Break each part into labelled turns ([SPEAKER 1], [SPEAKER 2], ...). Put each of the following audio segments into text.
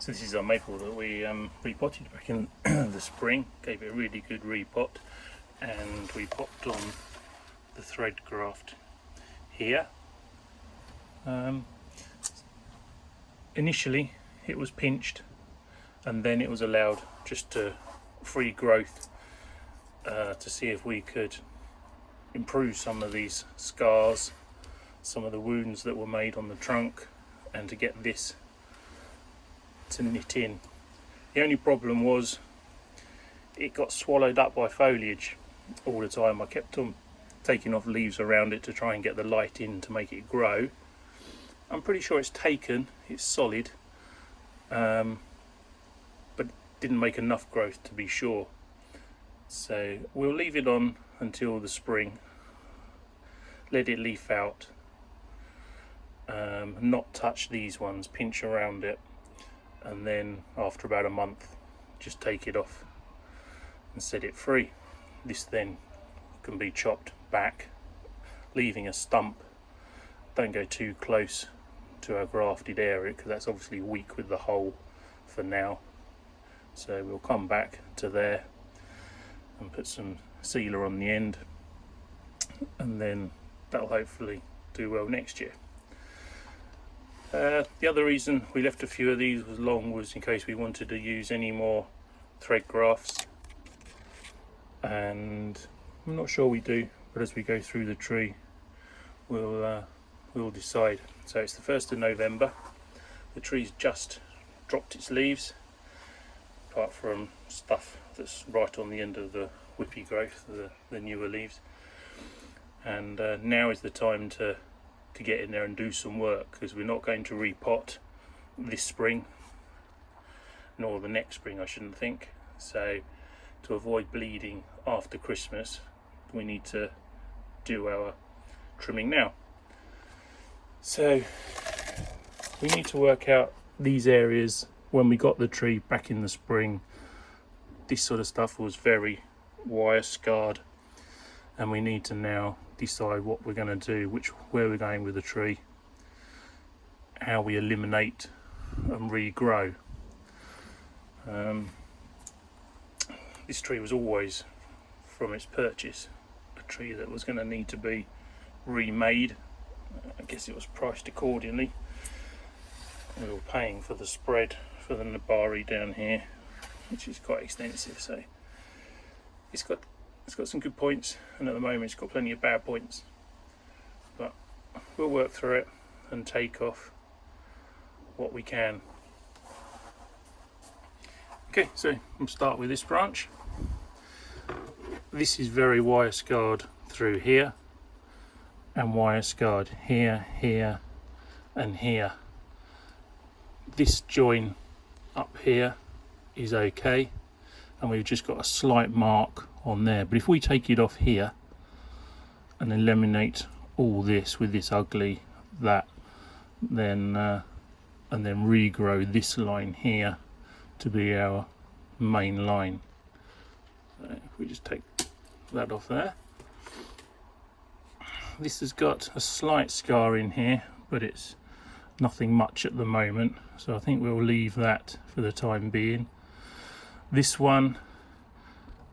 [SPEAKER 1] So this is our maple that we repotted back in the spring, gave it a really good repot, and we popped on the thread graft here. Initially it was pinched and then it was allowed just to free growth to see if we could improve some of these scars, some of the wounds that were made on the trunk, and to get this to knit in. The only problem was it got swallowed up by foliage all the time. I kept on taking off leaves around it to try and get the light in to make it grow. I'm pretty sure it's taken, it's solid, but didn't make enough growth to be sure. So we'll leave it on until the spring, let it leaf out, not touch these ones, pinch around it, and then after about a month just take it off and set it free. This then can be chopped back, leaving a stump. Don't go too close to our grafted area because that's obviously weak with the hole for now. So we'll come back to there and put some sealer on the end, and then that'll hopefully do well next year. The other reason we left a few of these long was in case we wanted to use any more thread grafts, and I'm not sure we do, but as we go through the tree we'll decide. So it's the 1st of November, the tree's just dropped its leaves, apart from stuff that's right on the end of the whippy growth, the newer leaves, and now is the time to get in there and do some work, because we're not going to repot this spring, nor the next spring I shouldn't think. So to avoid bleeding after Christmas, we need to do our trimming now. So we need to work out these areas. When we got the tree back in the spring, this sort of stuff was very wire scarred, and we need to now decide what we're going to do, where we're going with the tree, how we eliminate and regrow. This tree was always, from its purchase, a tree that was going to need to be remade. I guess it was priced accordingly. We were paying for the spread for the nabari down here, which is quite extensive, so it's got some good points, and at the moment it's got plenty of bad points, but we'll work through it and take off what we can. Okay, so we'll start with this branch. This is very wire scarred through here, and wire scarred here, here and here. This join up here is okay, and we've just got a slight mark on there, but if we take it off here and eliminate all this with this ugly then and then regrow this line here to be our main line. So if we just take that off there, this has got a slight scar in here, but it's nothing much at the moment, so I think we'll leave that for the time being. This one,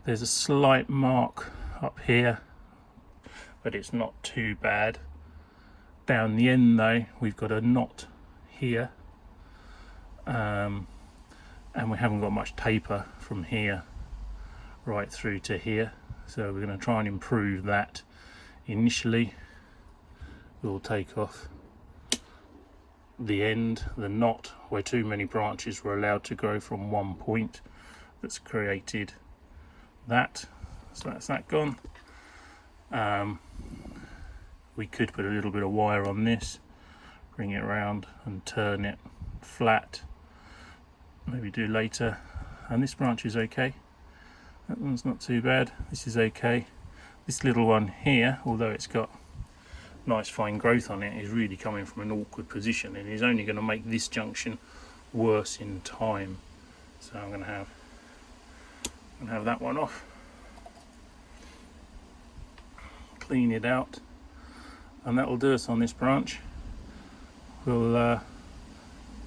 [SPEAKER 1] there's a slight mark up here, but it's not too bad. Down the end though, we've got a knot here, and we haven't got much taper from here right through to here, so we're going to try and improve that. Initially we'll take off the end, the knot, where too many branches were allowed to grow from one point. That's created that, so that's that gone. We could put a little bit of wire on this, bring it around and turn it flat, maybe do later. And this branch is okay, that one's not too bad, this is okay. This little one here, although it's got nice fine growth on it, is really coming from an awkward position and is only going to make this junction worse in time. So I'm going to have that one off, clean it out, and that will do us on this branch. We'll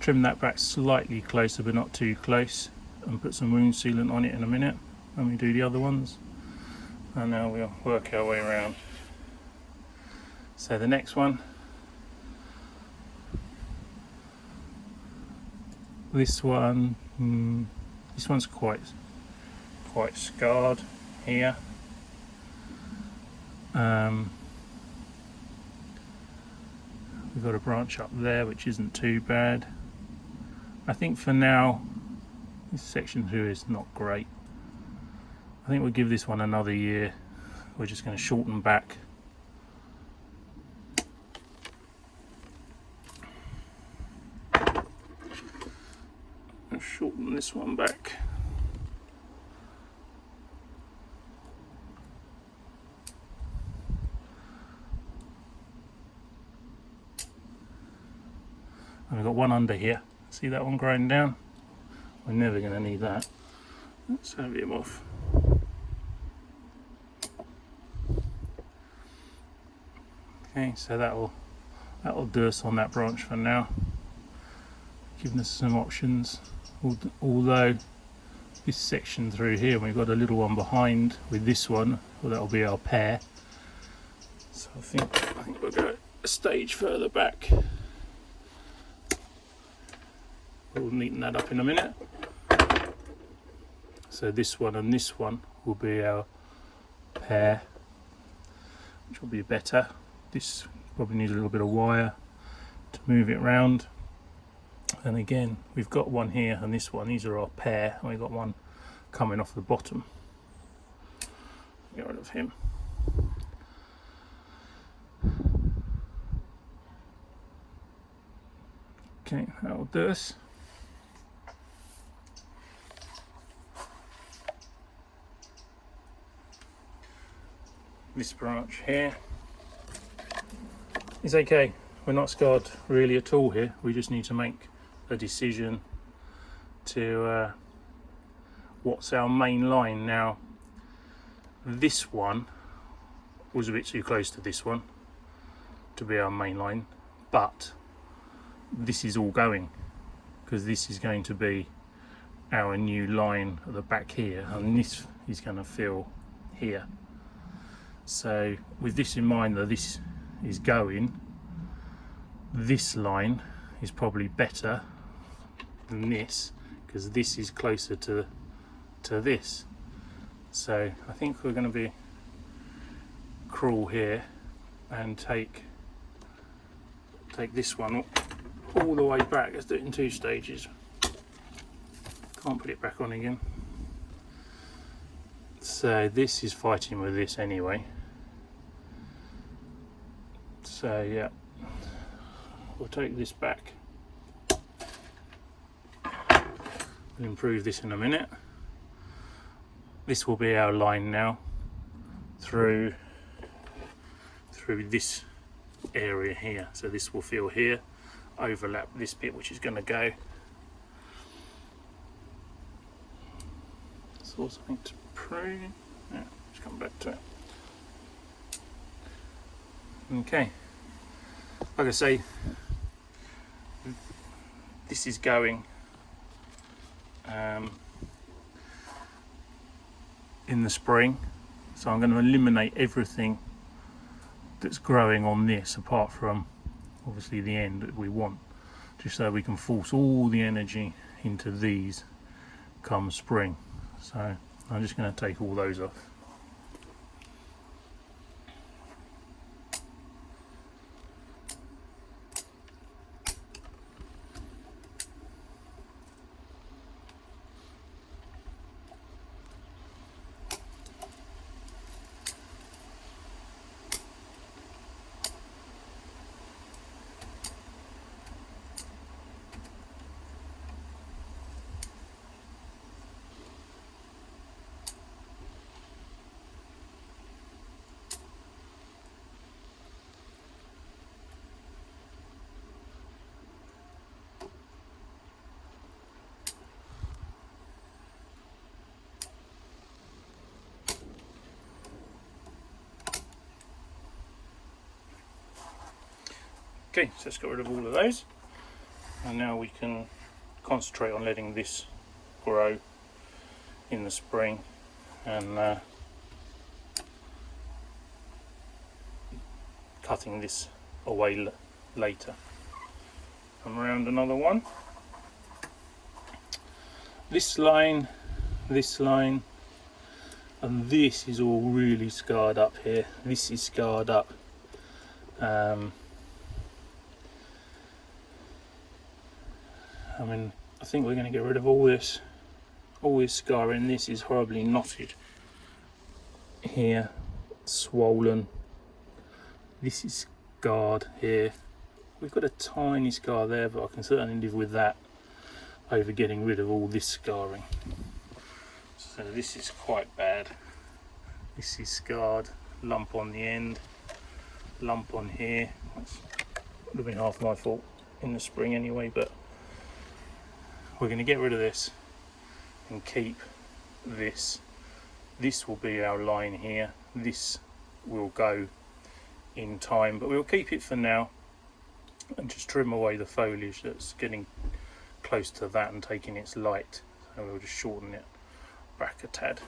[SPEAKER 1] trim that back slightly closer but not too close, and put some wound sealant on it in a minute when we do the other ones. And now we'll work our way around. So the next one, this one's quite scarred here. We've got a branch up there which isn't too bad. I think for now this section through is not great. I think we'll give this one another year. We're just going to shorten back. And shorten this one back. And we've got one under here. See that one growing down? We're never going to need that. Let's have him off. Okay, so that'll do us on that branch for now, giving us some options. Although this section through here, we've got a little one behind with this one, well, that'll be our pair. So I think we'll go a stage further back. We'll neaten that up in a minute. So this one and this one will be our pair, which will be better. This probably needs a little bit of wire to move it round. And again, we've got one here and this one, these are our pair, and we've got one coming off the bottom. Get rid of him. Okay, that'll do us. This branch here is okay. We're not scarred really at all here. We just need to make a decision to what's our main line. Now this one was a bit too close to this one to be our main line, but this is all going, because this is going to be our new line at the back here, and this is going to fill here. So with this in mind, that this is going, this line is probably better than this, because this is closer to this. So I think we're going to be cruel here and take this one all the way back. Let's do it in 2 stages. Can't put it back on again. So this is fighting with this anyway. So yeah, we'll take this back. We'll improve this in a minute. This will be our line now through this area here. So this will fill here, overlap this bit which is going to go. So something to prune. Yeah, let's come back to it. Okay, like I say, this is going in the spring, so I'm going to eliminate everything that's growing on this apart from obviously the end that we want, just so we can force all the energy into these come spring. So I'm just going to take all those off. Okay, so let's get rid of all of those. And now we can concentrate on letting this grow in the spring, and cutting this away later. Come around another one. This line, and this is all really scarred up here. This is scarred up. I mean, I think we're going to get rid of all this scarring. This is horribly knotted here, swollen. This is scarred here. We've got a tiny scar there, but I can certainly live with that over getting rid of all this scarring. So this is quite bad. This is scarred, lump on the end, lump on here. That would have been half my fault in the spring anyway, but we're going to get rid of this and keep this. This will be our line here. This will go in time, but we'll keep it for now and just trim away the foliage that's getting close to that and taking its light. So we'll just shorten it back a tad.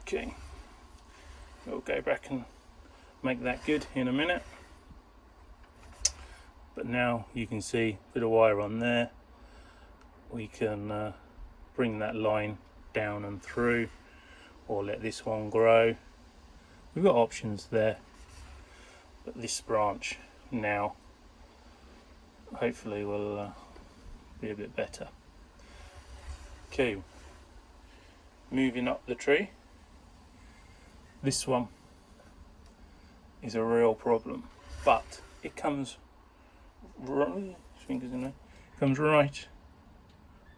[SPEAKER 1] Okay, we'll go back and make that good in a minute. But now you can see a bit of wire on there. We can bring that line down and through, or let this one grow. We've got options there, but this branch now hopefully will be a bit better. Okay, moving up the tree. This one is a real problem, but it comes right, fingers in there, comes right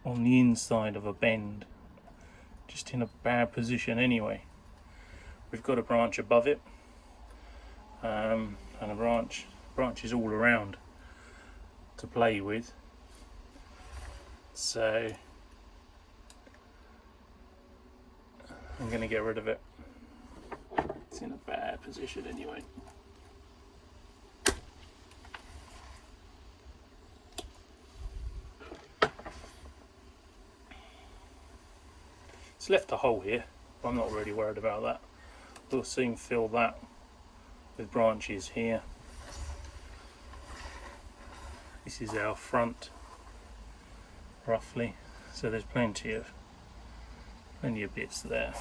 [SPEAKER 1] on the inside of a bend, just in a bad position anyway. We've got a branch above it, and a branches all around to play with, so I'm going to get rid of it. It's in a bad position anyway. It's left a hole here, but I'm not really worried about that. We'll soon fill that with branches here. This is our front, roughly, so there's plenty of bits there.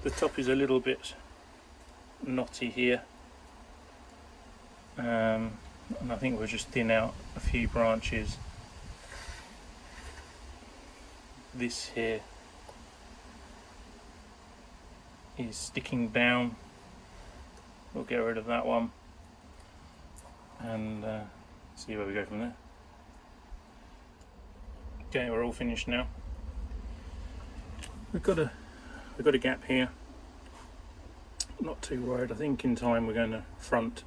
[SPEAKER 1] The top is a little bit knotty here, and I think we'll just thin out a few branches. This here is sticking down. We'll get rid of that one and see where we go from there. Okay, we're all finished now. We've got a gap here. Not too worried. I think in time we're going to front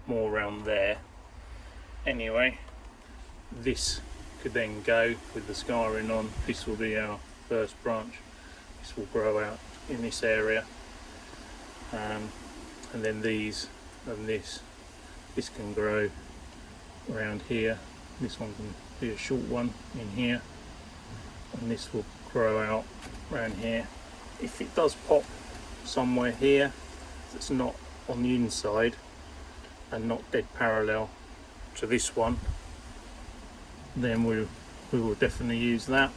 [SPEAKER 1] more around there. Anyway, this could then go with the scarring on. This will be our first branch. This will grow out in this area, and then these and this can grow around here. This one can be a short one in here, and this will grow out around here. If it does pop somewhere here that's not on the inside and not dead parallel to this one, then we will definitely use that.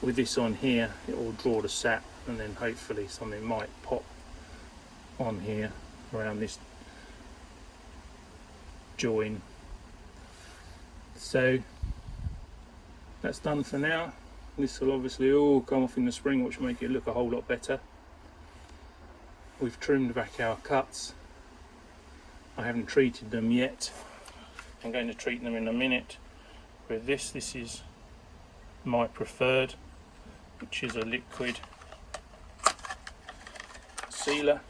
[SPEAKER 1] With this on here, it will draw the sap, and then hopefully something might pop on here around this join. So that's done for now. This will obviously all come off in the spring, which will make it look a whole lot better. We've trimmed back our cuts. I haven't treated them yet. I'm going to treat them in a minute with this. This is my preferred, which is a liquid sealer.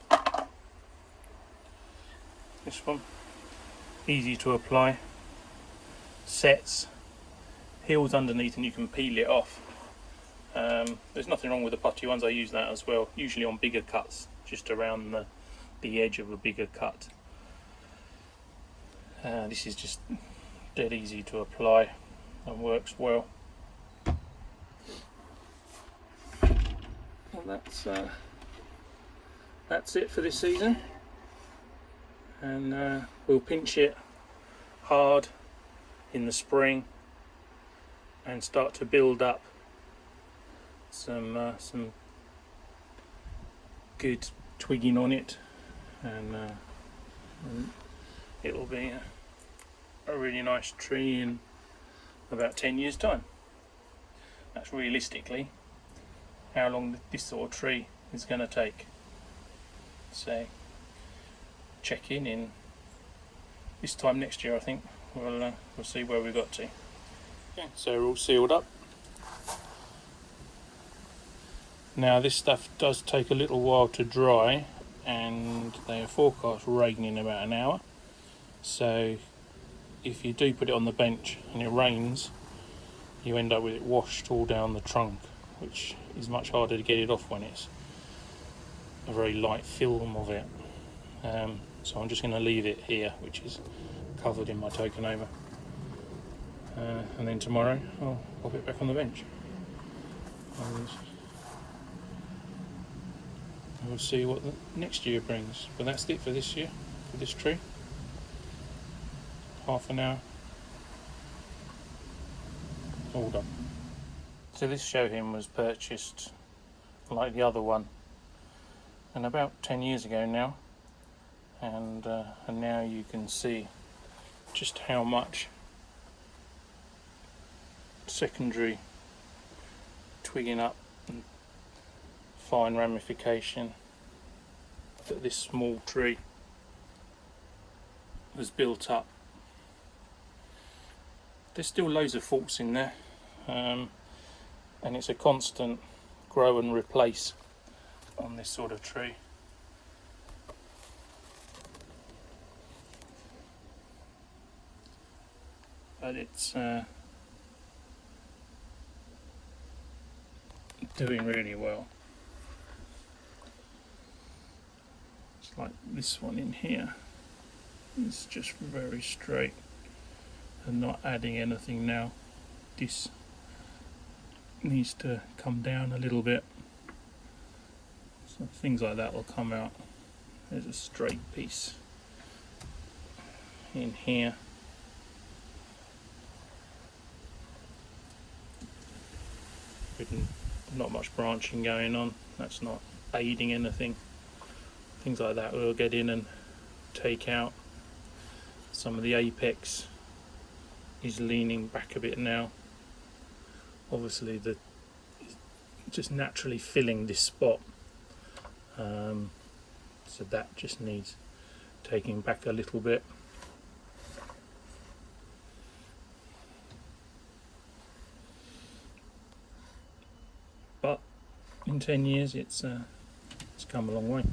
[SPEAKER 1] This one, easy to apply, sets, heals underneath and you can peel it off. There's nothing wrong with the putty ones, I use that as well, usually on bigger cuts, just around the edge of a bigger cut. This is just dead easy to apply and works well. And that's it for this season, and we'll pinch it hard in the spring and start to build up some good twigging on it, and it will be a really nice tree in about 10 years time. That's realistically how long this sort of tree is going to take. So check in this time next year, I think we'll see where we got to. Okay, so we're all sealed up. Now this stuff does take a little while to dry, and they are forecast rain in about an hour. So if you do put it on the bench and it rains, you end up with it washed all down the trunk, which is much harder to get it off when it's a very light film of it. So I'm just going to leave it here, which is covered in my token over, and then tomorrow I'll pop it back on the bench and we'll see what the next year brings. But that's it for this year, for this tree. Half an hour, all done. So this show him was purchased like the other one, and about 10 years ago now, and now you can see just how much secondary twigging up and fine ramification that this small tree has built up. There's still loads of faults in there, and it's a constant grow and replace on this sort of tree. But it's doing really well. It's like this one in here. It's just very straight and not adding anything now. This needs to come down a little bit, so things like that will come out. There's a straight piece in here. With not much branching going on, that's not aiding anything. Things like that will get in and take out. Some of the apex is leaning back a bit now. Obviously just naturally filling this spot, so that just needs taking back a little bit. But in 10 years it's come a long way.